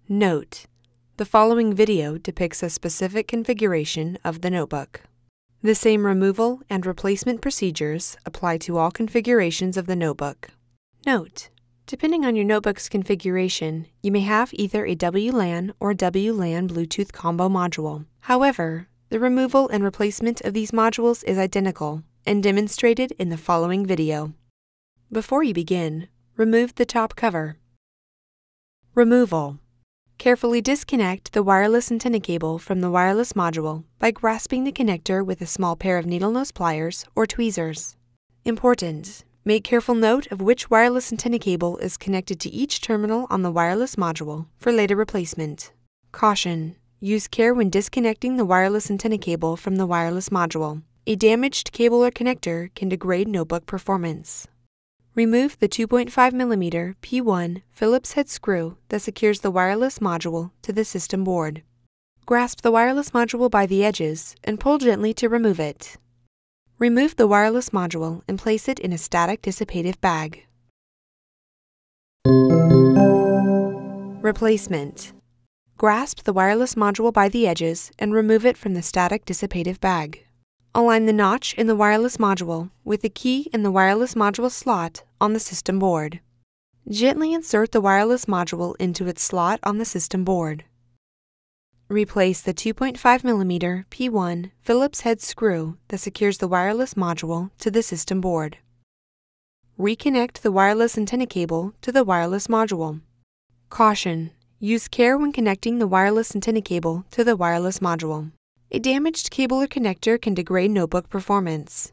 Note: the following video depicts a specific configuration of the notebook. The same removal and replacement procedures apply to all configurations of the notebook. Note: depending on your notebook's configuration, you may have either a WLAN or WLAN Bluetooth combo module. However, the removal and replacement of these modules is identical and demonstrated in the following video. Before you begin, remove the top cover. Removal. Carefully disconnect the wireless antenna cable from the wireless module by grasping the connector with a small pair of needle nose pliers or tweezers. Important: make careful note of which wireless antenna cable is connected to each terminal on the wireless module for later replacement. Caution: use care when disconnecting the wireless antenna cable from the wireless module. A damaged cable or connector can degrade notebook performance. Remove the 2.5mm P1 Phillips head screw that secures the wireless module to the system board. Grasp the wireless module by the edges and pull gently to remove it. Remove the wireless module and place it in a static dissipative bag. Replacement. Grasp the wireless module by the edges and remove it from the static dissipative bag. Align the notch in the wireless module with the key in the wireless module slot on the system board. Gently insert the wireless module into its slot on the system board. Replace the 2.5mm P1 Phillips head screw that secures the wireless module to the system board. Reconnect the wireless antenna cable to the wireless module. Caution: use care when connecting the wireless antenna cable to the wireless module. A damaged cable or connector can degrade notebook performance.